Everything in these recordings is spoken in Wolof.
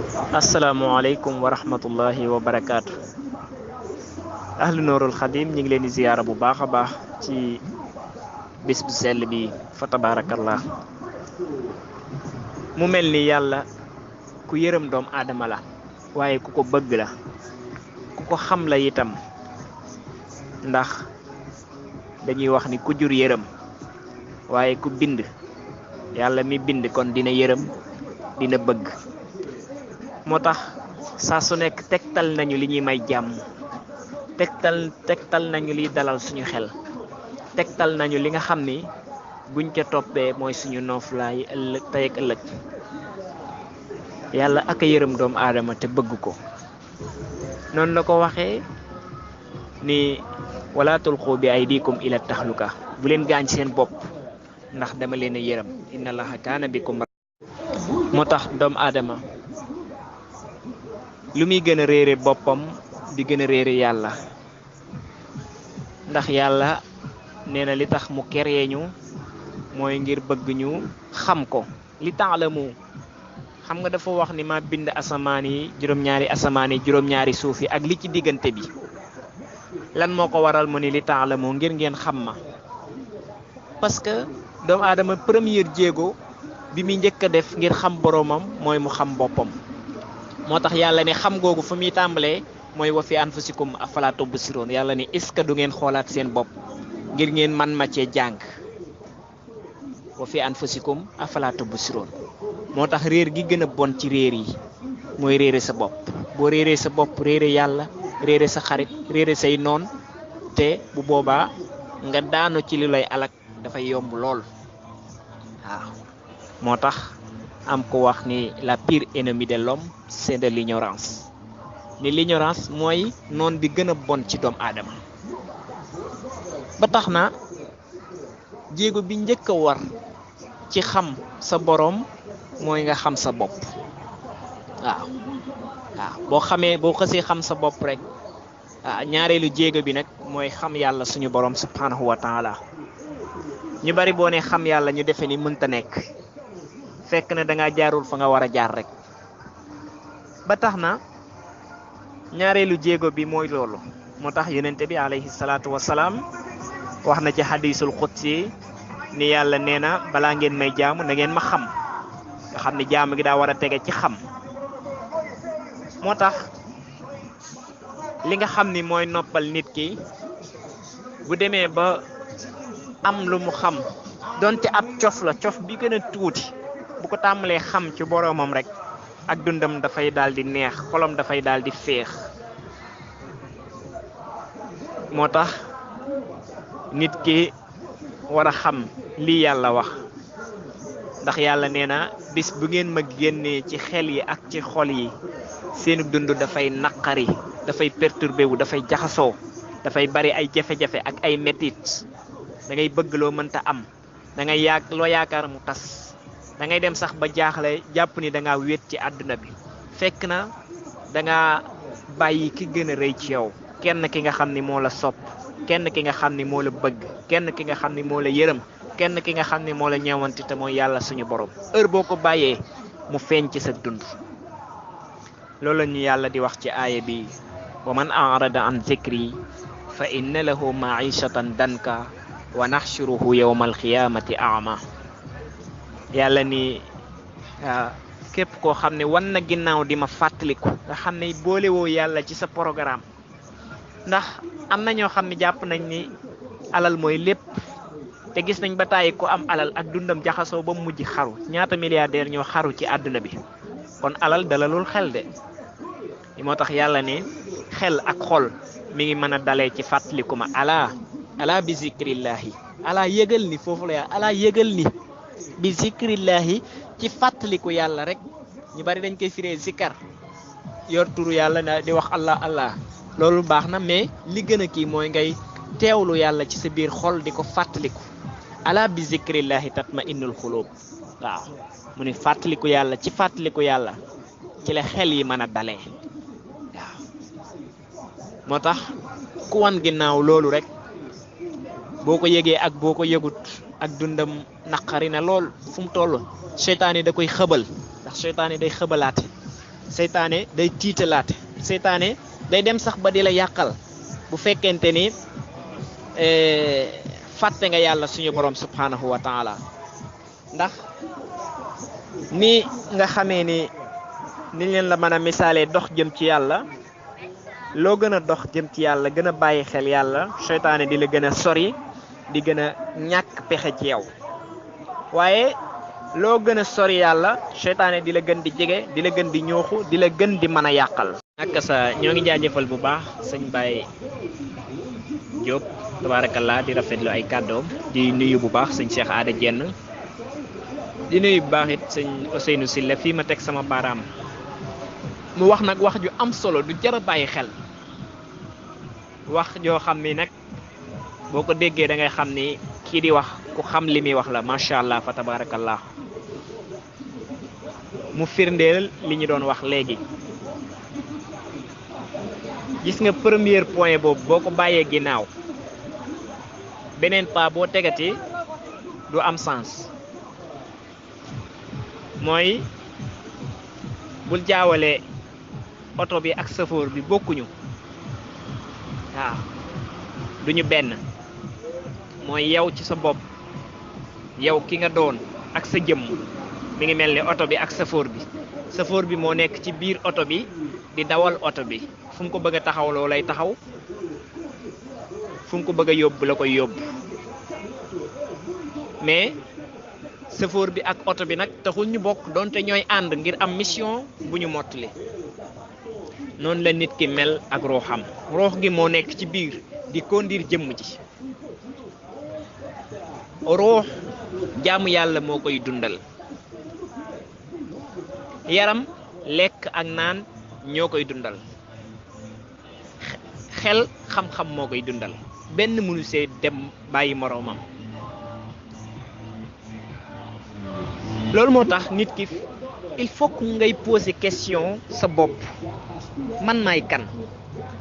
Assalamualaikum warahmatullahi wabarakatuh. Ahlu Noorul Khadim ñi ngi leen di ziyaara bu baax a baax ci bis bu sell bi fa tabarakallah. Mu mel ni yàlla ku yërëm doom aadama la waaye ku ko bëgg la ku ko xam la itam, ndax dañuy wax ni ku jur yërëm waaye ku bind yàlla mi bind kon dina yërëm dina bëgg. moo tax saa su nekk tegtal nañu li ñuy may jàmm, tegtal nañu liy dalal suñu xel, tegtal nañu li nga xam ni buñ ca toppee mooy suñu nooflaay ëllëg tey ak ëllëg. yàlla ak a yërëm doomu aadama te bëgg ko. noonu la ko waxee ni wala tulqu bi aydikum ila taxluka, bu leen gaañ seen bopp ndax dama leen a yërëm, inna allaha kaana bikum. moo tax doomu aadama lu muy gën a réere boppam di gën a réere yàlla, ndax yàlla nee na li tax mu keree ñu mooy ngir bëgg ñu xam ko. li taalamu, xam nga dafa wax ni ma bind asamaan yi juróom-ñaari asamaan yi juróom-ñaari suuf yi ak li ci diggante bi. lan moo ko waral mu ni li taalamu, ngir ngeen xam ma. parce que doomu aadama première jéego bi muy njëkk a def ngir xam boroomam mooy mu xam boppam. moo tax yàlla ne xam googu fu muy tàmbalee mooy wa fi anfusikum afala tubsiroon. yàlla ne est-ce que du ngeen xoolaat seen bopp ngir ngeen man ma cee jàng. wa fi anfusikum afala tubsiroon. moo tax réer gi gën a bon ci réer yi mooy réere sa bopp. boo réeree sa bopp réere yàlla, réere sa xarit, réere say noon, te bu boobaa nga daanu ci li lay alak dafay yomb lool. waaw moo tax am ko wax ni la pire ennemie de l'homme c'est de l'ignorance. ni l'ignorance mooy noon bi gën a bon ci doomu aadama. ba tax na jéego bi njëkk a war ci xam sa boroom mooy nga xam sa bopp. waaw boo xësee xam sa bopp rek ñaareelu jéego bi nag mooy xam yàlla suñu boroom subhanahu wa taala. ñu bari boo ne xam yàlla ñu defe ni mënta nekk, fekk na danga jaarul fa nga war a jaar rek. ba tax na ñaareelu jéego bi mooy loolu. moo tax yonente bi alayhi salaatu wasalaam wax na ci hadisul qudsi ni yàlla nee na balaa ngeen may jaamu na ngeen ma xam. nga xam ne jaamu gi daa war a tege ci xam. moo tax li nga xam ni mooy noppal nit ki bu demee ba am lu mu xam, donte ab cof la, cof bi gën a tuuti, bu ko tàmbalee xam ci boroomam rek ak dundam dafay daal di neex, xolam dafay daal di féex. moo tax nit ki war a xam lii yàlla wax, ndax yàlla nee na bis bu ngeen ma génnee ci xel yi ak ci xol yi seenu dund dafay naqari, dafay perturbé wu, dafay jaxasoo, dafay bari ay jafe-jafe ak ay metit. da ngay bëgg loo mënta am, da ngay loo yaakaar mu tas, da ngay dem sax ba jaaxle jàpp ni da ngaa wéet ci àdduna bi. fekk na da nga bàyyi ki gën a rëy ci yow, kenn ki nga xam ni moo la sopp, kenn ki nga xam ni moo la bëgg, kenn ki nga xam ni moo la yërëm, kenn ki nga xam ni moo la ñeewanti te mooy yàlla suñu borom. heure boo ko bàyyee mu feeñ ci sa dund. loolu la ñu yàlla di wax ci aaya bi, wa man arada an zikri fa inna lahu maishatan danka wa naxshuruhu yawma alqiyamati ama. yàlla ni képp koo xam ne wan na ginnaaw di ma fàttaliku, nga xam ne boole woo yàlla ci sa programme. ndax am na ñoo xam ne jàpp nañ ni alal mooy lépp, te gis nañ ba tàyyi ko am alal ak dundam jaxasoo ba mujj xaru. ñaata milliardaire ñoo xaru ci àdduna bi. kon alal dalalul xel de. moo tax yàlla ne xel ak xol mi ngi mën a dalee ci fàttaliku ma. ala bi zikrillahi, ala yëgal ni foofu la yàlla, ala yëgal ni bi zikrillahi, ci fàttaliku yàlla rek. ñu bari dañ koy firee zikar, yor turu yàlla na di wax allah allah. loolu baax na, mais li gën a kii mooy ngay teewlu yàlla ci sa biir xol di ko fàttaliku. ala bi zikrillahi tatma innul xulub. waaw mu ni fàttaliku yàlla, ci fàttaliku yàlla ci la xel yi mën a dalee. waaw moo tax ku wan ginnaaw loolu rek, boo ko yëgee ak boo ko yëgut ak dundam naqari na lool. fu mu toll seytaane da koy xëbal, ndax seytaane day xëbalaate. seytaane day tiitalaate seytaane day dem sax ba di la yàqal bu fekkente ni fàtte nga yàlla suñu borom subhanahu wa taala ndax ni nga xamee ni leen la mën a misaalee dox jëm ci yàlla loo gën a dox jëm ci yàlla gën a bàyyi xel yàlla seytaane di la gën a sori di gën a ñàkk pexe ci yow waaye loo gën a sori yàlla seytaane di la gën di jege di la gën di ñooxu di la gën di mën a yàqal ak sa ñoo ngi jaajëfal bu baax sëñ Baye Diop tabarakallah di rafetlu ay kàddoom di nuyu bu baax sëñ Cheikh Aada Jenn di nuyu bu baax it sëñ Ousseynou Silla fii ma teg sama baaraam mu wax nag wax ju am solo du jar a bàyyi xel wax joo xam ni nag boo ko déggee da ngay xam ni kii di wax ku xam li muy wax la macha allah fa tabarakallah mu firndeel li ñu doon wax léegi gis nga premier point boobu boo ko bàyyee ginnaaw beneen pas boo tegati du am sens mooy bul jaawale oto bi ak chauffeur bi bokkuñu waaw duñu benn mooy yow ci sa bopp yow ki nga doon ak sa jëmm mi ngi mel ni oto bi ak chauffeur bi moo nekk ci biir oto bi di dawal oto bi fu mu ko bëgg a taxawloo lay taxaw fu mu ko bëgg a yóbbu la koy yóbbu mais chauffeur bi ak oto bi nag taxul ñu bokk donte ñooy ànd ngir am mission bu ñu mottali noonu la nit ki mel ak ruuxam ruux gi moo nekk ci biir di conduire jëmm ji ruux jaamu yàlla moo koy dundal yaram lekk ak naan ñoo koy dundal xel xam-xam moo koy dundal benn mënu see dem bàyyi moroomam loolu moo tax nit ki il faut que ngay poser question sa bopp man maay kan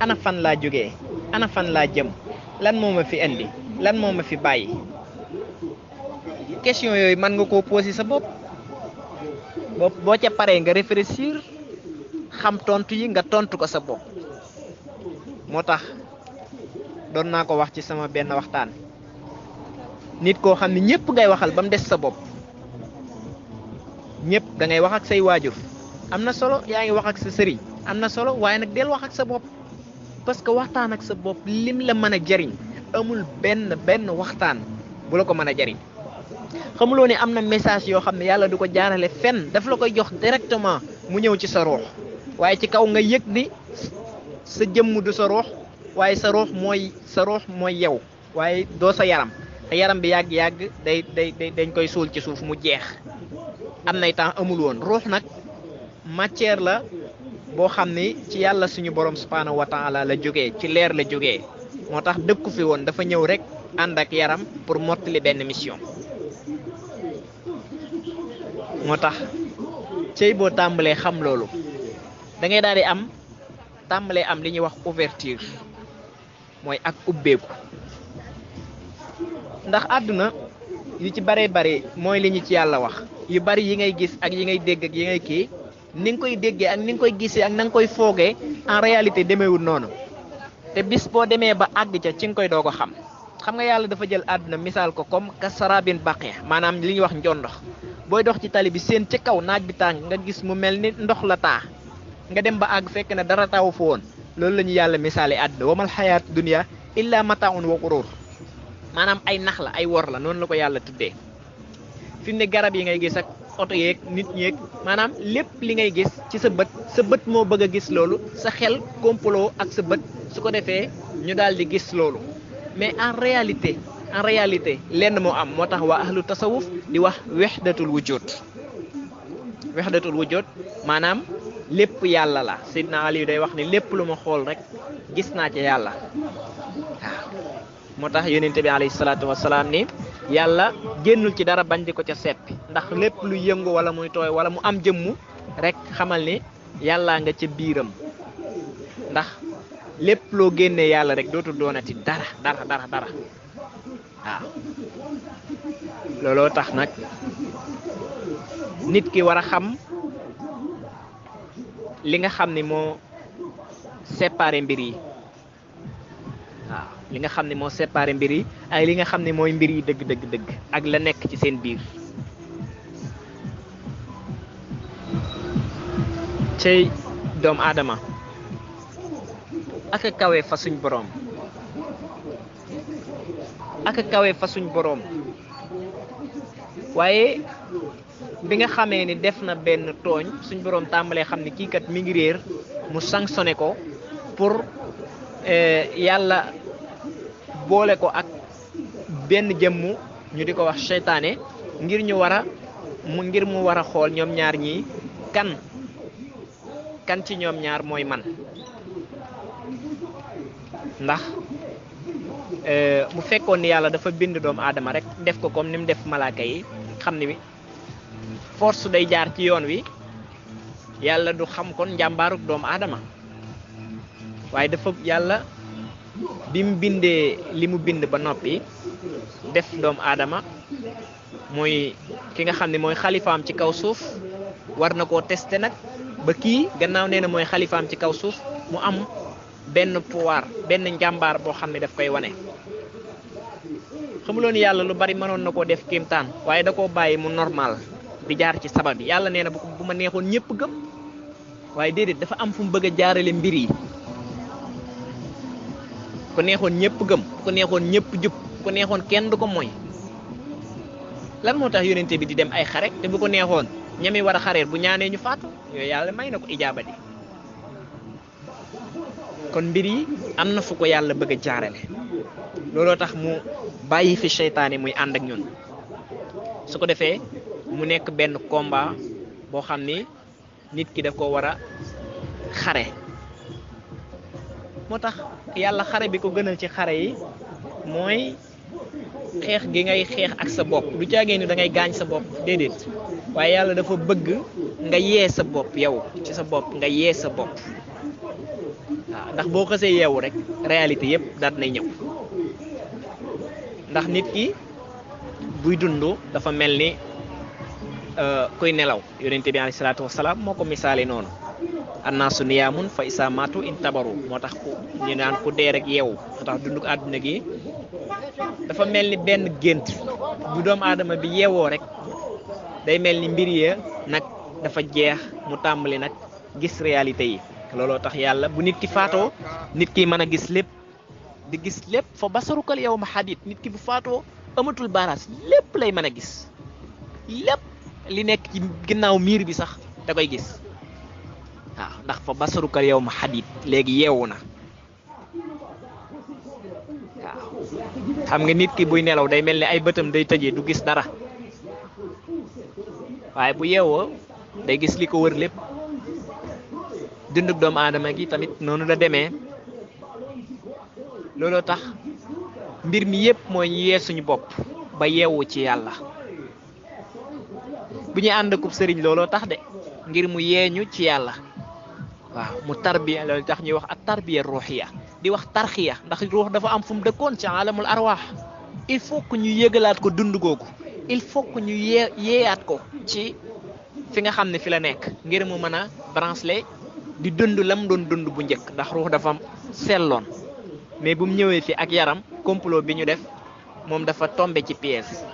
ana fan laa jógee ana fan laa jëm lan moo ma fi indi lan moo ma fi bàyyi question yooyu mën nga koo poser sa bopp boo ca paree nga réfléchir xam tontu yi nga tontu ko sa bopp moo tax doon naa ko wax ci sama benn waxtaan nit koo xam ne ñëpp ngay waxal ba mu des sa bopp ñëpp da ngay wax ak say waajur am na solo yaa ngi wax ak sa sëriñ am na solo waaye nag del wax ak sa bopp parce que waxtaan ak sa bopp lim la mën a jariñ amul benn waxtaan bu la ko mën a jariñ xamuloo ne am na message yoo xam ne yàlla du ko jaarale fenn daf la koy jox directement mu ñëw ci sa ruux waaye ci kaw nga yëg ni sa jëmm du sa ruux waaye sa ruux mooy yow waaye doo sa yaram te yaram bi yàgg-yàgg dañ koy suul ci suuf mu jeex am nay temps amul woon ruux nag matière la boo xam ni ci yàlla suñu borom subhanahu wa taala la jógee ci leer la jógee moo tax dëkku fi woon dafa ñëw rek ànd ak yaram pour mottali benn mission moo tax cey boo tàmbalee xam loolu da ngay daal di tàmbalee am li ñuy wax ouverture mooy ak ubbeeku ndax àdduna yu ci bare mooy li ñu ci yàlla wax yu bari yi ngay gis ak yi ngay dégg ak yi ngay kii ni nga koy déggee ak ni nga koy gisee ak na nga koy foogee en réalité demeewul noonu te bis boo demee ba àgg ca ci nga koy doo ko xam nga yàlla dafa jël àdduna misaal ko comme kasarabin baqi maanaam li ñuy wax njondox booy dox ci tali bi seen ca kaw naaj bi tàng nga gis mu mel ni ndox la taa nga dem ba àgg fekk ne dara taw fa woon loolu la ñu yàlla misaale àdduna wamal xayaat dunya illa mataun wa gurur maanaam ay nax la ay wor la noonu la ko yàlla tuddee fi mu ne garab yi ngay gis ak oto yeeg nit ñeeg maanaam lépp li ngay gis ci sa bët moo bëgg a gis loolu sa xel complot ak sa bët su ko defee ñu daal di gis loolu mais en réalité lenn moo am moo tax waa ahlu tasawuf di wax wahdatul wujud maanaam lépp yàlla la Seydina Ali day wax ni lépp lu ma xool rek gis naa ci yàlla waaw moo tax yonente bi alayhi salaatu wasalaam ni yàlla génnul ci dara bañ di ko ca seppi ndax lépp lu yëngu wala muy tooy wala mu am jëmmu rek xamal ni yàllaa nga ca biiram ndax lépp loo génnee yàlla rek dootul doonati dara waaw looloo tax nag nit ki war a xam li nga xam ni moo séparé mbir yi waaw li nga xam ne moo séparé mbir yi ak li nga xam ne mooy mbir yi dëgg dëgg dëgg ak la nekk ci seen biir cey doomu aadama ak a kawe fa suñ boroom ak a kawe fa suñ boroom waaye bi nga xamee ni def na benn tooñ suñ boroom tàmbalee xam ne kii kat mi ngi réer mu sanctionné ko pour yàlla boole ko ak benn jëmm ñu di ko wax seytaane ngir ñu war a ngir mu war a xool ñoom ñaar ñii kan ci ñoom ñaar mooy man ndax mu fekkoon ni yàlla dafa bind doomu aadama rek def ko comme ni mu def malaaka yi xam ni force day jaar ci yoon wi yàlla du xam kon njàmbaaruk doomu aadama waaye dafa yàlla bi mu bindee li mu bind ba noppi def doomu aadama mooy ki nga xam ne mooy xalifaam ci kaw suuf war na koo testé nag ba kii gannaaw nee na mooy xalifaam ci kaw suuf mu am benn pouvoir benn njàmbaar boo xam ne daf koy wane xamuloon yàlla lu bari mënoon na koo def kéemtaan waaye da koo bàyyi mu normal di jaar ci sabab yi yàlla nee na bu ma neexoon ñëpp gëm waaye déedéet dafa am fu mu bëgg a jaarale mbir yi ku neexoon ñëpp gëm ku neexoon ñëpp jub ku neexoon kenn du ko mooy lan moo tax yonente bi di dem ay xare te bu ko neexoon ñami war a xareer bu ñaanee ñu faatu yooyu yàlla may na ko ijaaba di kon mbir yi am na fu ko yàlla bëgg a jaarale looloo tax mu bàyyi fi seytaane muy ànd ak ñun su ko defee mu nekk benn combat boo xam ni nit ki daf ko war a xare moo tax yàlla xare bi ko gënal ci xare yi mooy xeex gi ngay xeex ak sa bopp du caagee ni da ngay gaañ sa bopp déedéet waaye yàlla dafa bëgg nga yee sa bopp yow ci sa bopp nga yee sa bopp waaw ndax boo xasee yeewu rek réalité yëpp daal nay ñëw ndax nit ki buy dund dafa mel ni kuy nelaw yonente bi alayhi salaatu wasalaam moo ko misaale noonu annaasu niyaamun fa isaa maatu in tabaru moo tax ku ñu naan ku dee rek yeewu moo tax dund àdduna gi dafa mel ni benn gént bu doomu aadama bi yeewoo rek day mel ni mbir ya nag dafa jeex mu tàmbali nag gis réalité yi looloo tax yàlla bu nit ki faatoo nit ki mën a gis lépp di gis lépp fa basarukal yawma hadid nit ki bu faatoo amatul baaraas lépp lay mën a gis lépp li nekk ci ginnaaw miir bi sax da koy gis waaw ndax fa basarukal yawma hadid léegi yeewu na waaw xam nga nit ki buy nelaw day mel ni ay bëtam day tëjee du gis dara waaye bu yeewoo day gis li ko wër lépp dunduk doomu aadama gi tamit noonu la demee looloo tax mbir mi yépp mooy yee suñu bopp ba yeewu ci yàlla bu ñu ànd akub sëriñ looloo tax de ngir mu yeeñu ci yàlla waaw mu tarbiya loolu tax ñuy wax ak tarbiya ruuxiya di wax tarxiya ndax ruux dafa am fu mu dëkkoon ci alamul arwaax il faut que ñu yëgalaat ko dund googu il faut que ñu yeeyaat ko ci fi nga xam ne fi la nekk ngir mu mën a brancher di dund lam doon dund bu njëkk ndax ruux dafa selloon mais bu mu ñëwee fi ak yaram complot bi ñu def moom dafa tombé ci pièce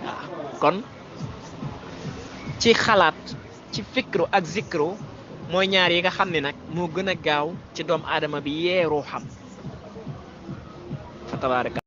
waaw kon ci xalaat ci fikru ak zikru mooy ñaar yi nga xam ne nag moo gën a gaaw ci doomu aadama bi yee ruuxam fa tabaaraka